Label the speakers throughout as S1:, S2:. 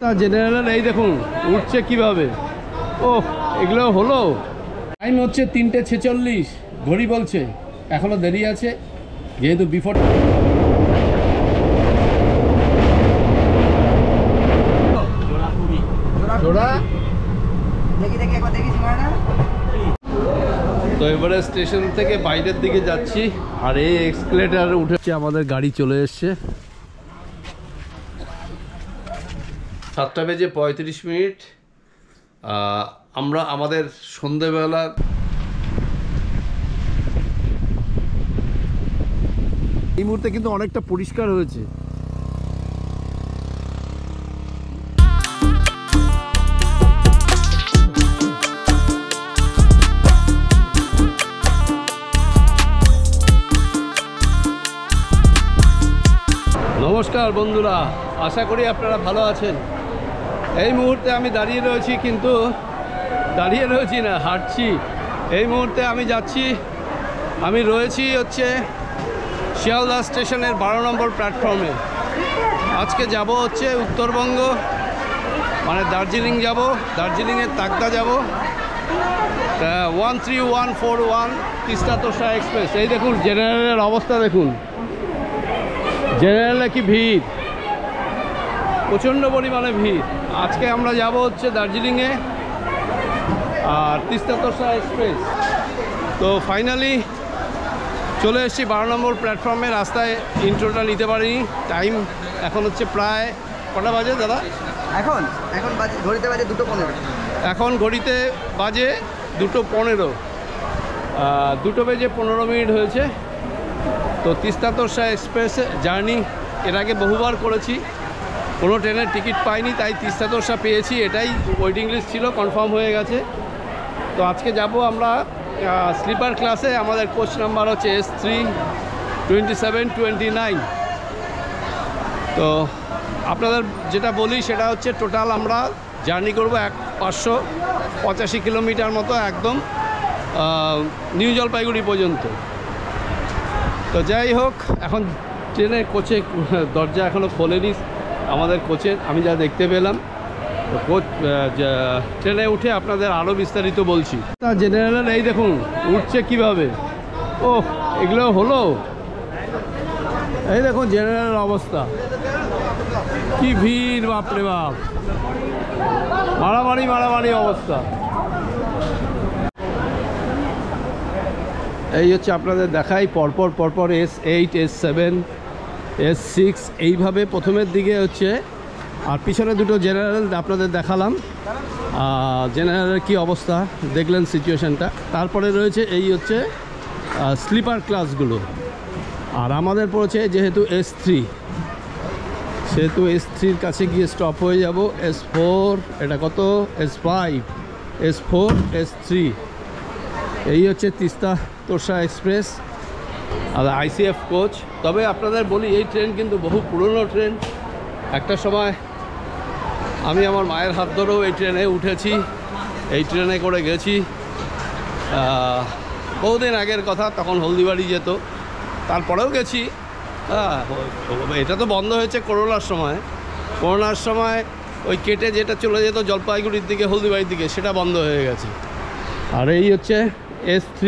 S1: General এই দেখুন উঠছে কিভাবে। ও এগুলো হলো। টাইম হচ্ছে 3:46, ঘড়ি বলছে এখনো দেরি আছে, যেহেতু বিফোর। তো এবারে স্টেশন থেকে বাইরের দিকে যাচ্ছি, আর এই এক্সকেলেটার উঠেছে, আমাদের গাড়ি চলে এসছে। 7:35। আমরা আমাদের সন্ধেবেলা এই মুহূর্তে কিন্তু অনেকটা পরিষ্কার হয়েছে। নমস্কার বন্ধুরা, আশা করি আপনারা ভালো আছেন। এই মুহূর্তে আমি দাঁড়িয়ে রয়েছি, কিন্তু দাঁড়িয়ে রয়েছি না, হাঁটছি। এই মুহূর্তে আমি যাচ্ছি, আমি রয়েছি হচ্ছে শিয়ালদা স্টেশনের 12 নম্বর প্ল্যাটফর্মে। আজকে যাব হচ্ছে উত্তরবঙ্গ, মানে দার্জিলিং যাব, দার্জিলিংয়ের তাকদা যাব। 13141 তিস্তা তোষা এক্সপ্রেস। এই দেখুন জেনারেলের অবস্থা, দেখুন জেনারেলে কি ভিড়, প্রচণ্ড পরিমাণে ভিড়। আজকে আমরা যাব হচ্ছে দার্জিলিংয়ে, আর তিস্তা তোষা এক্সপ্রেস। তো ফাইনালি চলে এসেছি 12 নম্বর প্ল্যাটফর্মে। রাস্তায় ইন্ট্রোটা নিতে পারিনি, টাইম এখন হচ্ছে প্রায় কটা বাজে দাদা?
S2: এখন বাজে ঘড়িতে বাজে 2:15।
S1: এখন ঘড়িতে বাজে 2:15, 2:15 হয়েছে। তো তিস্তা তোষা এক্সপ্রেস জার্নি এর আগে বহুবার করেছি, কোনো ট্রেনের টিকিট পাইনি, তাই তিস্তা তোষা পেয়েছি, এটাই ওয়েটিং লিস্ট ছিল, কনফার্ম হয়ে গেছে। তো আজকে যাব আমরা স্লিপার ক্লাসে। আমাদের কোচ নাম্বার হচ্ছে S3 2729। তো আপনাদের যেটা বলি সেটা হচ্ছে টোটাল আমরা জার্নি করব 585 কিলোমিটার মতো, একদম নিউ জলপাইগুড়ি পর্যন্ত। তো যাই হোক, এখন ট্রেনের কোচে দরজা এখনও খোলেনি আমাদের কোচের, আমি যা দেখতে পেলাম। তো কোচ ট্রেনে উঠে আপনাদের আরও বিস্তারিত বলছি। তা জেনারেল এই দেখুন উঠছে কিভাবে। ও এগুলো হলো। এই দেখুন জেনারেল অবস্থা, কি ভিড়, বাপরে বাপ, মারামারি অবস্থা। এই হচ্ছে আপনাদের দেখাই পরপর S8 S7 S6 এইভাবে প্রথমের দিকে হচ্ছে, আর পিছনে দুটো জেনারেল আপনাদের দেখালাম। জেনারেলের কি অবস্থা দেখলেন সিচুয়েশানটা। তারপরে রয়েছে এই হচ্ছে স্লিপার ক্লাসগুলো, আর আমাদের পড়েছে যেহেতু S3, সেহেতু S3-র কাছে গিয়ে স্টপ হয়ে যাব। S4, এটা কত, S5, S4, S3। এই হচ্ছে তিস্তা তোষা এক্সপ্রেস আর ICF কোচ। তবে আপনাদের বলি এই ট্রেন কিন্তু বহু পুরনো ট্রেন। একটা সময় আমি আমার মায়ের হাত ধরেও এই ট্রেনে উঠেছি, এই ট্রেনে করে গেছি। বহুদিন আগের কথা, তখন হলদিবাড়ি যেত, তারপরেও গেছি। এটা তো বন্ধ হয়েছে করোনার সময় ওই কেটে যেটা চলে যেত জলপাইগুড়ির দিকে, হলদিবাড়ির দিকে, সেটা বন্ধ হয়ে গেছে। আর এই হচ্ছে S3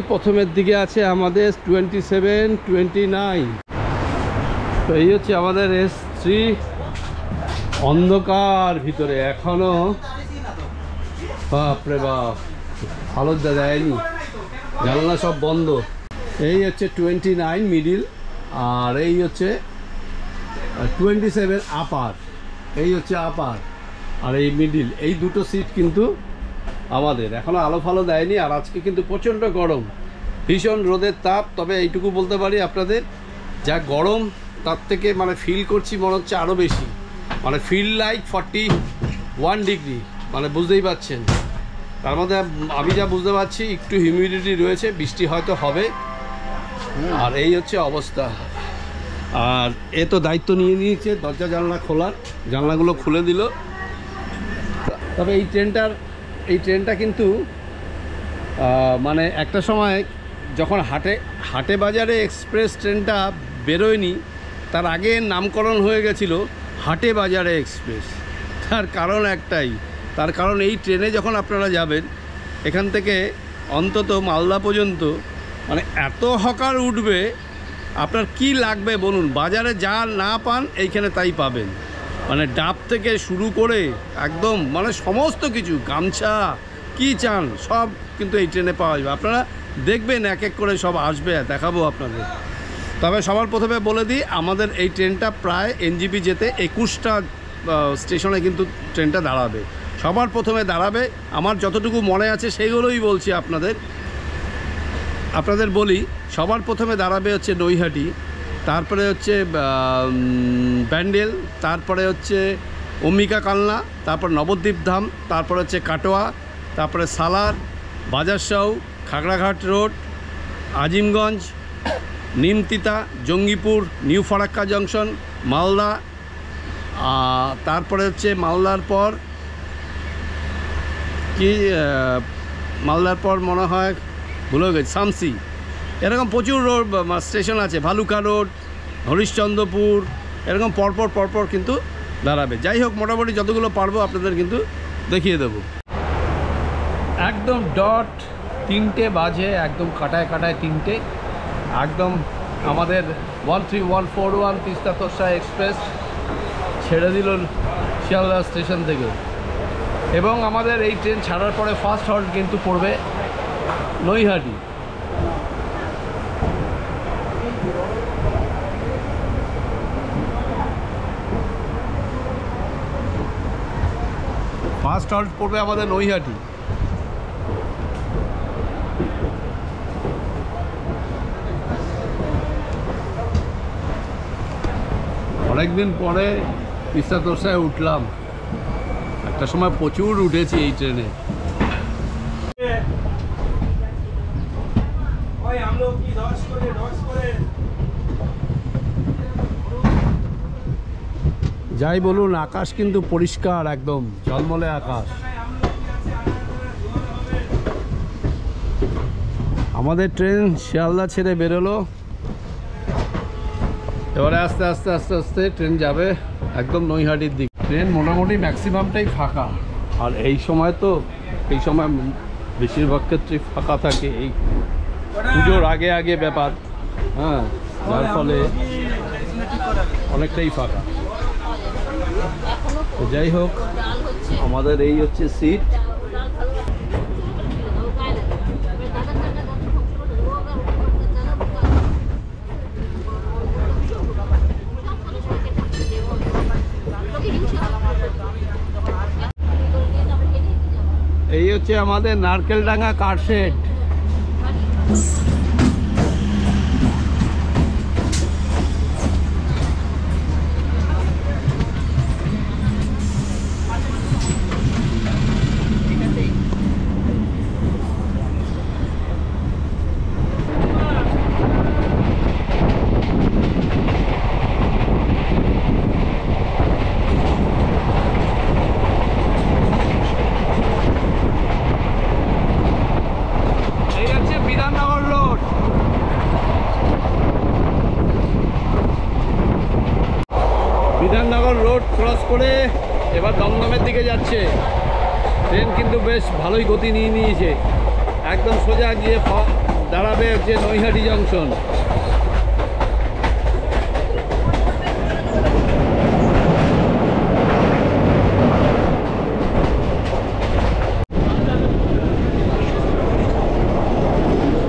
S1: প্রথমের দিকে আছে আমাদের 2729। তো এই হচ্ছে আমাদের S3, অন্ধকার ভিতরে এখনো, বাপরে বাপ, ভালো দেয়নি, জানলা সব বন্ধ। এই হচ্ছে 29 মিডিল, আর এই হচ্ছে 27 আপার। এই হচ্ছে আপার আর এই মিডিল, এই দুটো সিট কিন্তু আমাদের। এখনও আলো ফালো দেয়নি। আর আজকে কিন্তু প্রচণ্ড গরম, ভীষণ রোদের তাপ। তবে এইটুকু বলতে পারি আপনাদের, যা গরম তার থেকে মানে ফিল করছি মনে হচ্ছে আরও বেশি, মানে ফিল লাইক 41 ডিগ্রি, মানে বুঝতেই পারছেন। তার মধ্যে আমি যা বুঝতে পারছি একটু হিউমিডিটি রয়েছে, বৃষ্টি হয়তো হবে। আর এই হচ্ছে অবস্থা। আর এ তো দায়িত্ব নিয়ে নিয়েছে দরজা জানলা খোলার, জানলাগুলো খুলে দিল। তবে এই ট্রেনটা কিন্তু মানে একটা সময় যখন হাটে বাজারে এক্সপ্রেস ট্রেনটা বেরোয়নি, তার আগে নামকরণ হয়ে গেছিল হাটে বাজারে এক্সপ্রেস। তার কারণ একটাই, তার কারণ এই ট্রেনে যখন আপনারা যাবেন এখান থেকে অন্তত মালদা পর্যন্ত মানে এত হকার উঠবে, আপনার কি লাগবে বলুন, বাজারে যা না পান এইখানে তাই পাবেন। মানে ডাব থেকে শুরু করে একদম মানে সমস্ত কিছু, গামছা কি চান সব কিন্তু এই ট্রেনে পাওয়া যাবে। আপনারা দেখবেন এক এক করে সব আসবে, দেখাবো আপনাদের। তবে সবার প্রথমে বলে দিই, আমাদের এই ট্রেনটা প্রায় এনজিপি যেতে 21টা স্টেশনে কিন্তু ট্রেনটা দাঁড়াবে। সবার প্রথমে দাঁড়াবে, আমার যতটুকু মনে আছে সেইগুলোই বলছি আপনাদের বলি। সবার প্রথমে দাঁড়াবে হচ্ছে নৈহাটি, তারপরে হচ্ছে ব্যান্ডেল, তারপরে হচ্ছে অম্বিকা কালনা, তারপর নবদ্বীপ ধাম, তারপরে হচ্ছে কাটোয়া, তারপরে Salar, Bazarsau, Khagraghat road, Azimganj, Nimtita, Jangipur, new Farakka junction, Malda, তারপরে হচ্ছে মালদার পর কি মালদার পর মনে হয় ভুলে গেছি শামসি। এরকম প্রচুর রোড স্টেশন আছে, ভালুকা রোড, হরিশ্চন্দ্রপুর, এরকম পরপর কিন্তু দাঁড়াবে। যাই হোক, মোটামুটি যতগুলো পারবো আপনাদের কিন্তু দেখিয়ে দেবো। একদম ডট 3টে বাজে, একদম কাটায় 3টে, একদম আমাদের 13141 তিস্তা তোরসা এক্সপ্রেস ছেড়ে দিল শিয়ালদা স্টেশন থেকে। এবং আমাদের এই ট্রেন ছাড়ার পরে ফার্স্ট হল্ট কিন্তু পড়বে নৈহাটি। ফার্স্ট হল্ট পড়বে আমাদের নৈহাটি। অনেকদিন পরে তিস্তা তোরসায় উঠলাম, একটা সময় প্রচুর উঠেছি এই ট্রেনে। যাই বলুন, আকাশ কিন্তু পরিষ্কার, একদম ঝলমলে আকাশ। আমাদের ট্রেন শিয়ালদা ছেড়ে বেরোলো, এবারে আস্তে আস্তে ট্রেন যাবে একদম নৈহাটির দিক। ট্রেন মোটামুটি ম্যাক্সিমামটাই ফাঁকা, আর এই সময় বেশিরভাগ ক্ষেত্রেই ফাঁকা থাকে, এই পুজোর আগে ব্যাপার, হ্যাঁ, যার ফলে অনেকটাই ফাঁকা। তো যাই হোক, আমাদের এই হচ্ছে সিট। এই হচ্ছে আমাদের Narkeldanga car shed. Bidhannagar road cross করে এবার দমদমের দিকে যাচ্ছে ট্রেন, কিন্তু বেশ ভালোই গতি নিয়েছে। একদম সোজা গিয়ে দাঁড়াবে হচ্ছে নৈহাটি জংশন।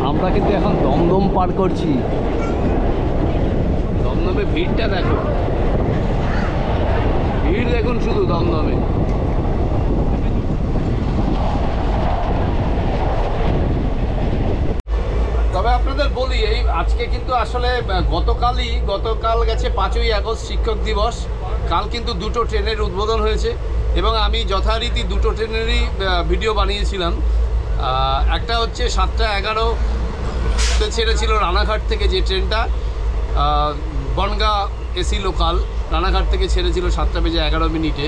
S1: আমরা কিন্তু এখন দমদম পার করছি। দমদমে ভিড়টা দেখো, ভিড় দেখুন শুধু দমদমে। তবে আপনাদের বলি, এই আজকে কিন্তু আসলে গতকাল গেছে 5ই আগস্ট শিক্ষক দিবস। কাল কিন্তু দুটো ট্রেনের উদ্বোধন হয়েছে এবং আমি যথারীতি দুটো ট্রেনেরই ভিডিও বানিয়েছিলাম। একটা হচ্ছে 7:11 ছেড়েছিল রানাঘাট থেকে, যে ট্রেনটা বনগাঁ এসি লোকাল রানাঘাট থেকে ছেড়েছিল 7:11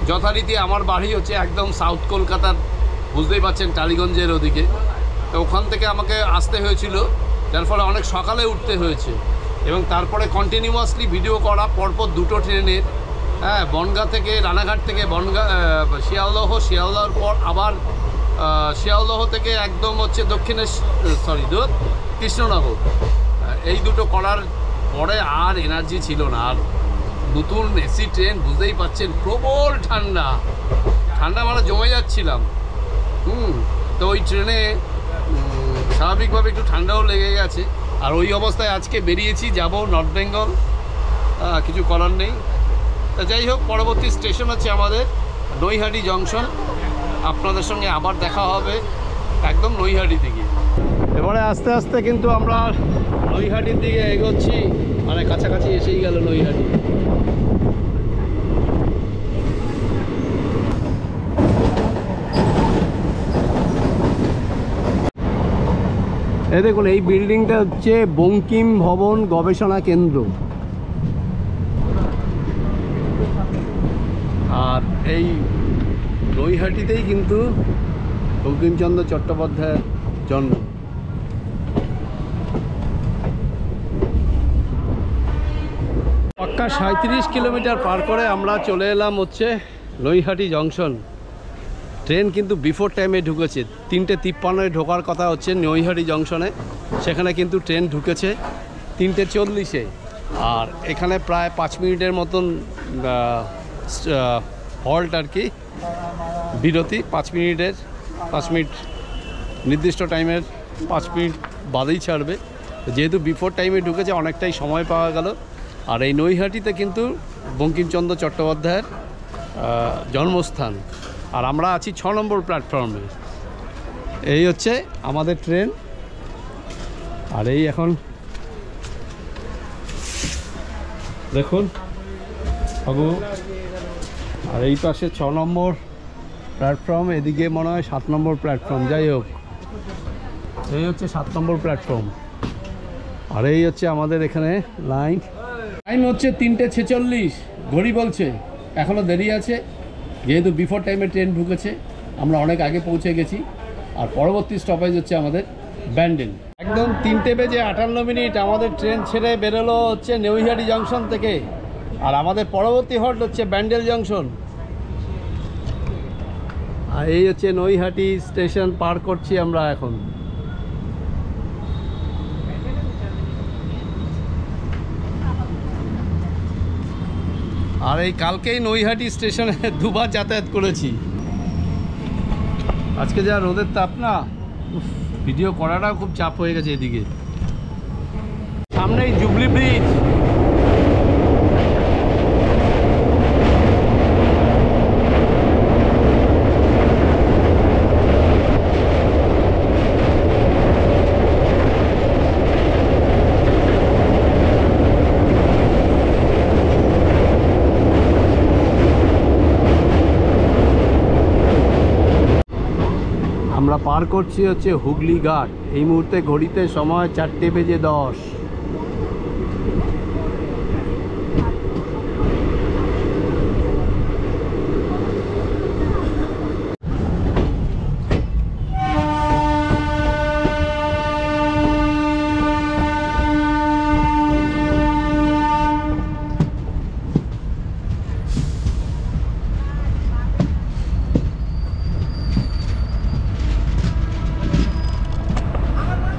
S1: যথারীতি আমার বাড়ি হচ্ছে একদম সাউথ কলকাতার, বুঝতেই পারছেন, টালিগঞ্জের ওদিকে। তো ওখান থেকে আমাকে আসতে হয়েছিল, যার ফলে অনেক সকালে উঠতে হয়েছে। এবং তারপরে কন্টিনিউয়াসলি ভিডিও করা পরপর দুটো ট্রেনের, হ্যাঁ, বনগাঁ থেকে রানাঘাট থেকে বনগাঁ শিয়ালদহর পর আবার শিয়ালদহ থেকে একদম হচ্ছে কৃষ্ণনগর, এই দুটো করার পরে আর এনার্জি ছিল না। আর নতুন এসি ট্রেন, বুঝতেই পারছেন প্রবল ঠান্ডা মানে জমে যাচ্ছিলাম। তো ওই ট্রেনে স্বাভাবিকভাবে একটু ঠান্ডাও লেগে গেছে। আর ওই অবস্থায় আজকে বেরিয়েছি, যাব নর্থ বেঙ্গল, কিছু করার নেই। তা যাই হোক, পরবর্তী স্টেশন হচ্ছে আমাদের নৈহাটি জংশন। আপনাদের সঙ্গে আবার দেখা হবে একদম নৈহাটি থেকে। এবারে আস্তে আস্তে কিন্তু আমরা নৈহাটির দিকে এগোচ্ছি, মানে কাছাকাছি এসেই গেল নৈহাটি। এই দেখুন, এই বিল্ডিংটা হচ্ছে বঙ্কিম ভবন গবেষণা কেন্দ্র। আর এই নৈহাটিতেই কিন্তু বঙ্কিমচন্দ্র চট্টোপাধ্যায়ের জন্ম। পাক্কা 37 কিলোমিটার পার করে আমরা চলে এলাম হচ্ছে নৈহাটি জংশন। ট্রেন কিন্তু বিফোর টাইমে ঢুকেছে, 3:53 ঢোকার কথা হচ্ছে নৈহাটি জংশনে, সেখানে কিন্তু ট্রেন ঢুকেছে 3:40-এ। আর এখানে প্রায় 5 মিনিটের মতন হল্ট আর কি, বিরতি 5 মিনিট নির্দিষ্ট টাইমের 5 মিনিট বাদেই ছাড়বে। যেহেতু বিফোর টাইমে ঢুকেছে, অনেকটাই সময় পাওয়া গেল। আর এই নৈহাটিতে কিন্তু বঙ্কিমচন্দ্র চট্টোপাধ্যায়ের জন্মস্থান। আর আমরা আছি 6 নম্বর প্ল্যাটফর্মে। এই হচ্ছে আমাদের ট্রেন। আর এই এখন দেখুন বাবু, আর এই পাশে 6 নম্বর প্ল্যাটফর্ম, এদিকে মনে হয় 7 নম্বর প্ল্যাটফর্ম। যাই হোক, এই হচ্ছে 7 নম্বর প্ল্যাটফর্ম। আর এই হচ্ছে আমাদের এখানে টাইম হচ্ছে 3:46, ঘড়ি বলছে এখনও দেরি আছে। যেহেতু বিফোর টাইমে ট্রেন ঢুকেছে, আমরা অনেক আগে পৌঁছে গেছি। আর পরবর্তী স্টপেজ হচ্ছে আমাদের ব্যান্ডেল। একদম 3:58 আমাদের ট্রেন ছেড়ে বেরোলো হচ্ছে নৈহাটি জংশন থেকে। আর আমাদের পরবর্তী হল্ট হচ্ছে ব্যান্ডেল জংশন। আর এই হচ্ছে নৈহাটি স্টেশন পার করছি আমরা এখন। আর এই কালকেই নৈহাটি স্টেশনে দুবার যাতায়াত করেছি। আজকে যা রোদের তাপ না, ভিডিও করাটাও খুব চাপ হয়ে গেছে। এদিকে সামনেই জুবলি ব্রিজ। আমরা পার করছি হচ্ছে হুগলি ঘাট। এই মুহূর্তে ঘড়িতে সময় 4:10।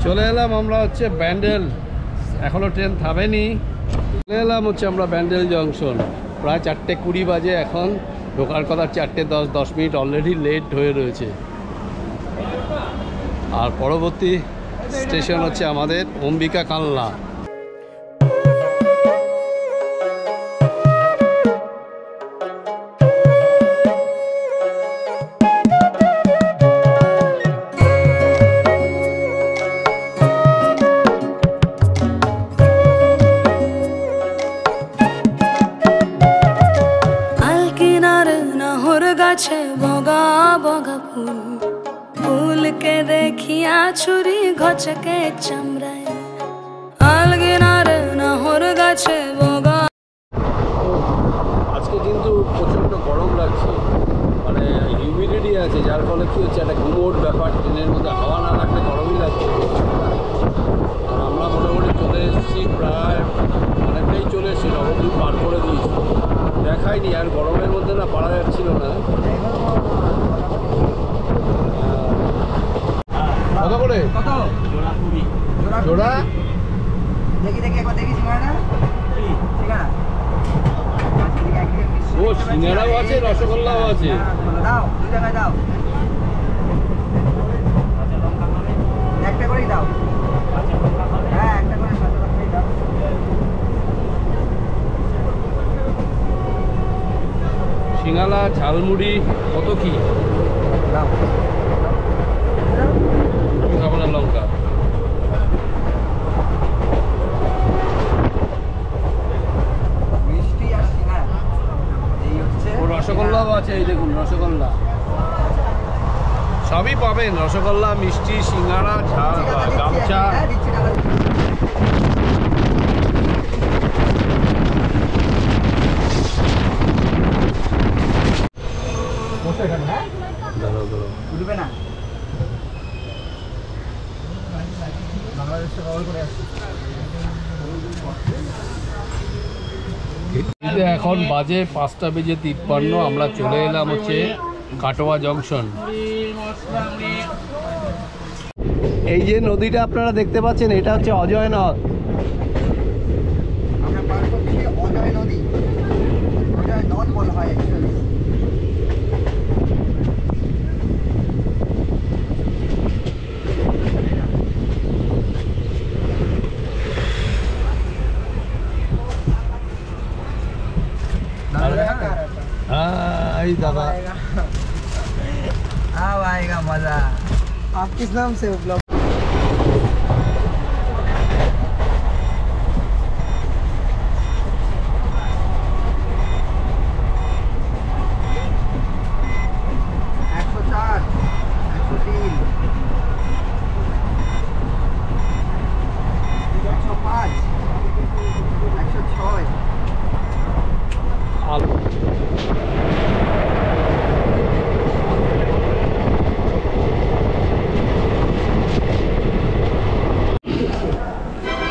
S1: চলে এলাম আমরা হচ্ছে ব্যান্ডেল, এখনও ট্রেন থামেনি। চলে এলাম হচ্ছে আমরা ব্যান্ডেল জংশন। প্রায় 4:20 বাজে এখন, ঢোকার কথা 4:10, 10 মিনিট অলরেডি লেট হয়ে রয়েছে। আর পরবর্তী স্টেশন হচ্ছে আমাদের অম্বিকা কালনা।
S3: বগা বগা ফুলকে দেখিয়া ছুরি ঘচকে চামড়ায়, আলগিনার নাহর গাছে বগা।
S1: আজকে কিন্তু প্রচণ্ড গরম লাগছে, মানে হিউমিডিটি আছে, যার ফলে কি হচ্ছে একটা গুমোট ব্যাপার। ট্রেনের মধ্যে হাওয়া না লাগলে গরমই লাগছে। আর আমরা মোটামুটি চলে এসেছি প্রায় খাইনি, আর গরমের মধ্যে না পারা যাচ্ছিল না। কত করে?
S2: কত
S1: জোড়া?
S2: দেখি একবার দেখি সিঙ্গাড়া
S1: ও সিঙ্গাড়াও আছে, রসগোল্লাও আছে।
S2: দাও 2 টাকায় দাও, একটা করেই দাও। হ্যাঁ একটা করে 7 টাকায় দাও।
S1: সিঙ্গালা, ঝালমুড়ি কত কি?
S2: দাও
S1: আপনার লঙ্কা
S2: মিষ্টি আর সিঙ্গাড়া এই হচ্ছে।
S1: ও রসগোল্লাও আছে, এই দেখুন রসগোল্লা সবই পাবেন, রসগোল্লা, মিষ্টি, সিঙ্গাড়া, গামছা।
S2: দিচ্ছি টাকা। বসে এখানে, হ্যাঁ উঠবে না। বাংলাদেশে কল করে আসছি।
S1: এখন বাজে 5:53, আমরা চলে এলাম হচ্ছে কাটোয়া জংশন। এই যে নদীটা আপনারা দেখতে পাচ্ছেন, এটা হচ্ছে অজয় নদ।
S2: আমরা পার করছি অজয় নদী, অজয় নদ বলা হয় অ্যাকচুয়ালি।
S1: এই দাদা
S2: अब आएगा मजा। आप किस नाम से ब्लॉग?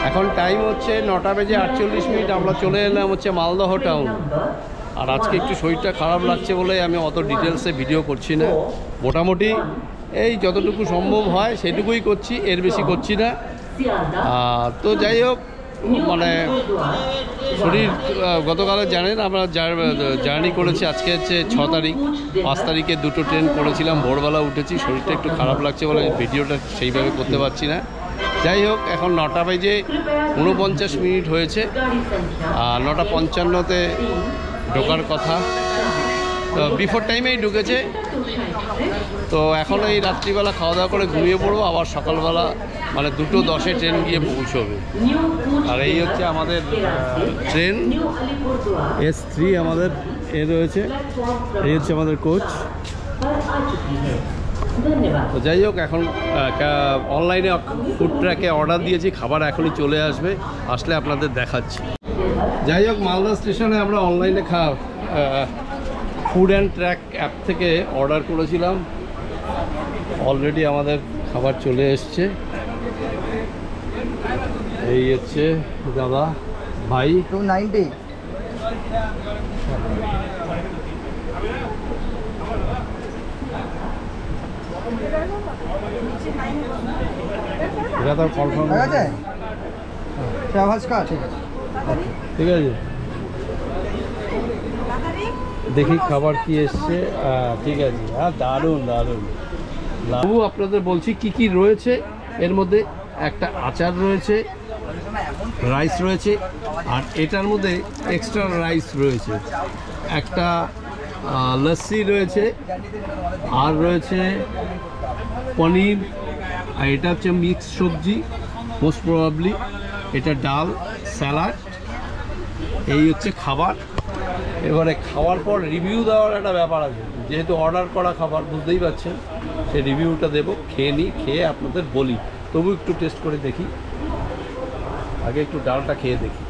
S1: এখন টাইম হচ্ছে 9:48। আমরা চলে এলাম হচ্ছে মালদহ টাউন। আর আজকে একটু শরীরটা খারাপ লাগছে বলে আমি অত ডিটেলসে ভিডিও করছি না, মোটামুটি এই যতটুকু সম্ভব হয় সেটুকুই করছি, এর বেশি করছি না। তো যাই হোক, মানে শরীর গতকালে জানেন আমরা জার্নি করেছি, আজকে হচ্ছে 6 তারিখ, 5 তারিখে 2টো ট্রেন করেছিলাম, ভোরবেলা উঠেছি, শরীরটা একটু খারাপ লাগছে বলে ভিডিওটা সেইভাবে করতে পারছি না। যাই হোক, এখন 9:49 হয়েছে, আর 9:55-তে ঢোকার কথা, তো বিফোর টাইমেই ঢুকেছে। তো এখন এই রাত্রিবেলা খাওয়া দাওয়া করে ঘুমিয়ে পড়বো, আবার সকালবেলা মানে 2:10-এ ট্রেন গিয়ে পৌঁছবে। আর এই হচ্ছে আমাদের ট্রেন S3, আমাদের এ রয়েছে, এই হচ্ছে আমাদের কোচ। তো যাই হোক, এখন অনলাইনে ফুড ট্র্যাকে অর্ডার দিয়েছি, খাবার এখনই চলে আসবে, আসলে আপনাদের দেখাচ্ছি। যাই হোক, মালদা স্টেশনে আমরা অনলাইনে ফুড অ্যান্ড ট্র্যাক অ্যাপ থেকে অর্ডার করেছিলাম, অলরেডি আমাদের খাবার চলে এসছে। এই হচ্ছে দাদা ভাই,
S2: 290।
S1: এটা তো কনফার্ম
S2: ঠিক আছে, ট্রাভেলস কা ঠিক আছে,
S1: ঠিক আছে। দেখি খাবার কি এসছে। ঠিক আছে, হ্যাঁ দারুণ দারুণ। আপনাদের বলছি কি কি রয়েছে এর মধ্যে। একটা আচার রয়েছে, রাইস রয়েছে, আর এটার মধ্যে এক্সট্রা রাইস রয়েছে, একটা লস্যি রয়েছে, আর রয়েছে পনির, আর এটা হচ্ছে মিক্স সবজি মোস্ট প্রবাবলি, এটা ডাল, স্যালাড, এই হচ্ছে খাবার। এবারে খাওয়ার পর রিভিউ দেওয়ার একটা ব্যাপার আছে, যেহেতু অর্ডার করা খাবার বুঝতেই পারছেন, সেই রিভিউটা দেবো, খেয়ে নিই, খেয়ে আপনাদের বলি। তবু একটু টেস্ট করে দেখি, আগে একটু ডালটা খেয়ে দেখি।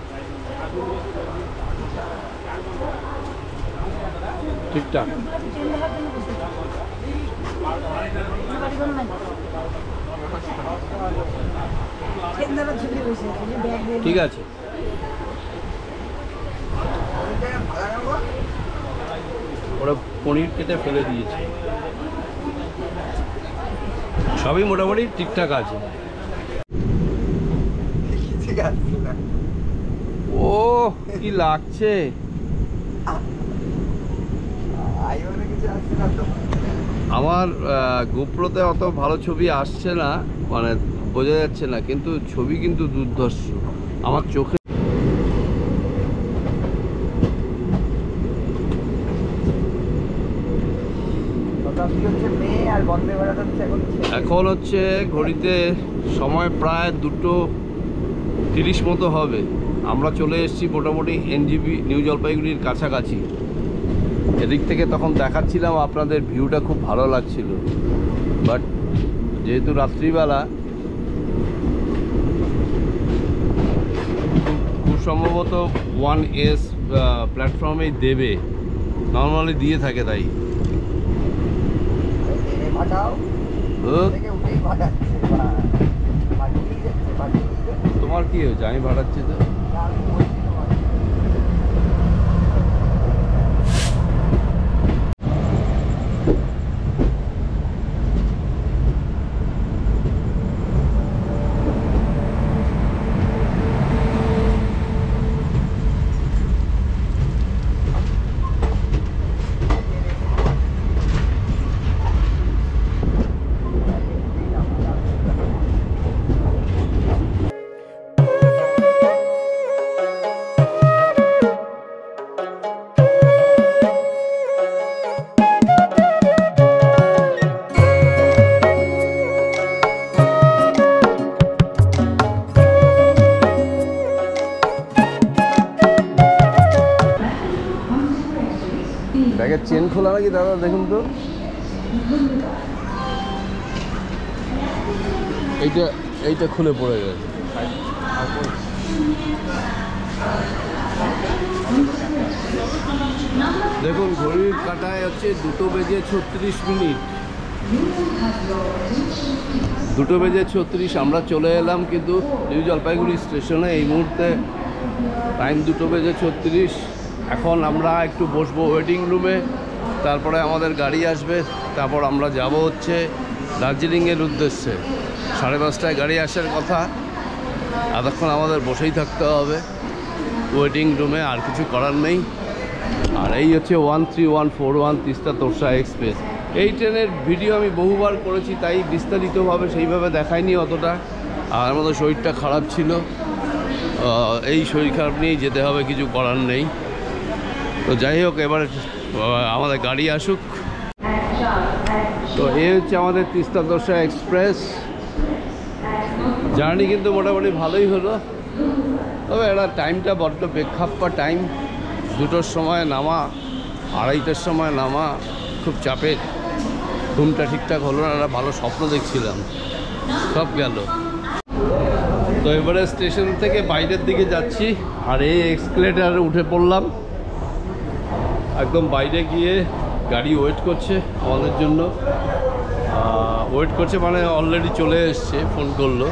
S1: ঠিকঠাক, ঠিক আছে। ওরা পনির কেটে ফেলে দিয়েছে। সবই মোটামুটি ঠিকঠাক আছে।
S2: ঠিক আছে না
S1: ও কি লাগছে,
S2: আইওনে কিছু আসছে না তো।
S1: আমার গোপ্রোতে অত ভালো ছবি আসছে না, মানে বোঝা যাচ্ছে না, কিন্তু ছবি কিন্তু দুর্ধর্ষ আমার চোখে।
S2: শতাব্দী হচ্ছে মে আর বন্দে ভারত হচ্ছে
S1: এখন হচ্ছে ঘড়িতে সময় প্রায় 2:30 মতো হবে। আমরা চলে এসেছি মোটামুটি এনজিবি নিউ জলপাইগুড়ির কাছাকাছি। এদিক থেকে তখন দেখাচ্ছিলাম আপনাদের, ভিউটা খুব ভালো লাগছিল, বাট যেহেতু রাত্রিবেলা খুব সম্ভবত 1S প্ল্যাটফর্মেই দেবে, নর্মালি দিয়ে থাকে তাই।
S2: পাঠাও থেকে উঠেই পাঠাচ্ছে, পাঠিয়ে যাচ্ছে পাঠিয়ে যাচ্ছে।
S1: তোমার কি হয়েছে? আমি ভাড়াচ্ছি তো।
S2: আমি বলছি তোমার
S1: ব্যাগের চেন খোলা নাকি দাদা, দেখুন তো। এইটা খুলে পড়ে গেছে। দেখুন ঘড়ির কাঁটায় হচ্ছে 2:36। 2:36 আমরা চলে এলাম কিন্তু নিউ জলপাইগুড়ি স্টেশনে। এই মুহূর্তে টাইম 2:36। এখন আমরা একটু বসবো ওয়েটিং রুমে, তারপরে আমাদের গাড়ি আসবে, তারপর আমরা যাব হচ্ছে দার্জিলিংয়ের উদ্দেশ্যে। 5:30টায় গাড়ি আসার কথা, এতক্ষণ আমাদের বসেই থাকতে হবে ওয়েটিং রুমে, আর কিছু করার নেই। আর এই হচ্ছে 13141 তিস্তা তোরসা এক্সপ্রেস। এই ট্রেনের ভিডিও আমি বহুবার করেছি, তাই বিস্তারিতভাবে সেইভাবে দেখাইনি অতটা। আর আমাদের শরীরটা খারাপ ছিল, এই শরীর খারাপ নিয়েই যেতে হবে, কিছু করার নেই। তো যাই হোক, এবার আমাদের গাড়ি আসুক। তো এই হচ্ছে আমাদের তিস্তা তোরসা এক্সপ্রেস। জার্নি কিন্তু মোটামুটি ভালোই হলো, তবে এটা টাইমটা বড্ড বেখাপ্পা টাইম। 2টোর সময় নামা, 2:30টার সময় নামা, খুব চাপের। ঘুমটা ঠিকঠাক হলো না, একটা ভালো স্বপ্ন দেখছিলাম, সব গেল। তো এবারে স্টেশন থেকে বাইরের দিকে যাচ্ছি, আর এই এক্সকেলেটারে উঠে পড়লাম। একদম বাইরে গিয়ে গাড়ি ওয়েট করছে আমাদের জন্য। ওয়েট করছে মানে অলরেডি চলে এসছে, ফোন করলো,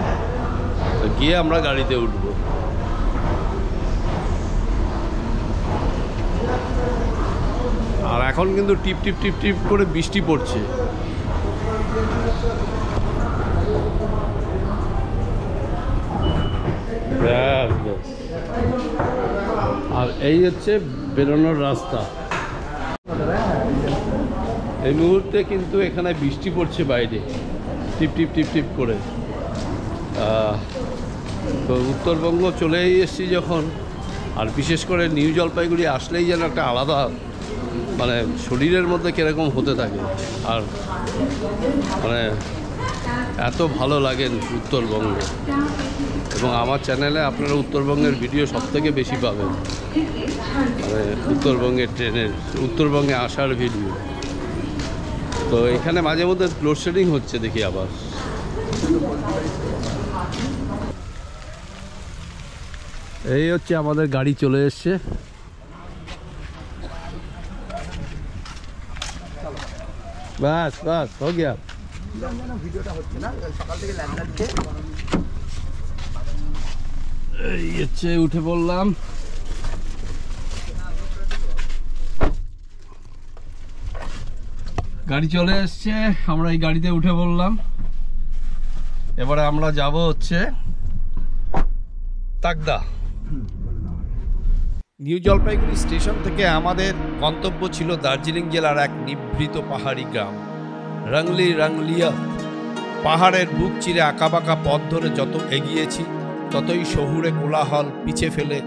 S1: তো গিয়ে আমরা গাড়িতে উঠবো। আর এখন কিন্তু টিপ টিপ টিপ টিপ করে বৃষ্টি পড়ছে। আর এই হচ্ছে বেরোনোর রাস্তা। এই মুহূর্তে কিন্তু এখানে বৃষ্টি পড়ছে বাইরে, টিপ টিপ টিপ টিপ করে। তো উত্তরবঙ্গ চলেই এসেছি যখন, আর বিশেষ করে নিউ জলপাইগুড়ি আসলেই যেন একটা আলাদা, মানে শরীরের মধ্যে কীরকম হতে থাকে। আর মানে এত ভালো লাগেন উত্তরবঙ্গ, এবং আমার চ্যানেলে আপনারা উত্তরবঙ্গের ভিডিও সবথেকে বেশি পাবেন, মানে উত্তরবঙ্গের ট্রেনের, উত্তরবঙ্গে আসার ভিডিও। তো এখানে মাঝে মধ্যে লোডশেডিং হচ্ছে দেখি আবার। এই হচ্ছে আমাদের গাড়ি চলে এসছে। বাস বাস হো গিয়া।
S2: ভিডিওটা হচ্ছে না, সকাল থেকে ল্যান্ডার দিয়ে
S1: এই হচ্ছে উঠে পড়লাম। গাড়ি চলে এসছে, আমরা এই গাড়িতে উঠে পড়লাম। এবারে আমরা যাব হচ্ছে তাকদা। নিউ জলপাইগুড়ি স্টেশন থেকে আমাদের গন্তব্য ছিল দার্জিলিং জেলার এক নিভৃত পাহাড়ি গ্রাম রাংলিয়া। পাহাড়ের বুক চিরে আঁকাবাঁকা পথ ধরে যত এগিয়েছি ততই শহুরে কোলাহল পিছে ফেলে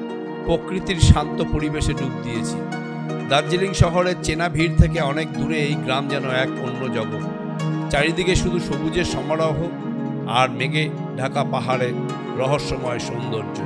S1: প্রকৃতির শান্ত পরিবেশে ডুব দিয়েছি। দার্জিলিং শহরের চেনা ভিড় থেকে অনেক দূরে এই গ্রাম যেন এক অন্য জগৎ। চারিদিকে শুধু সবুজের সমারোহ আর মেঘে ঢাকা পাহাড়ে রহস্যময় সৌন্দর্য।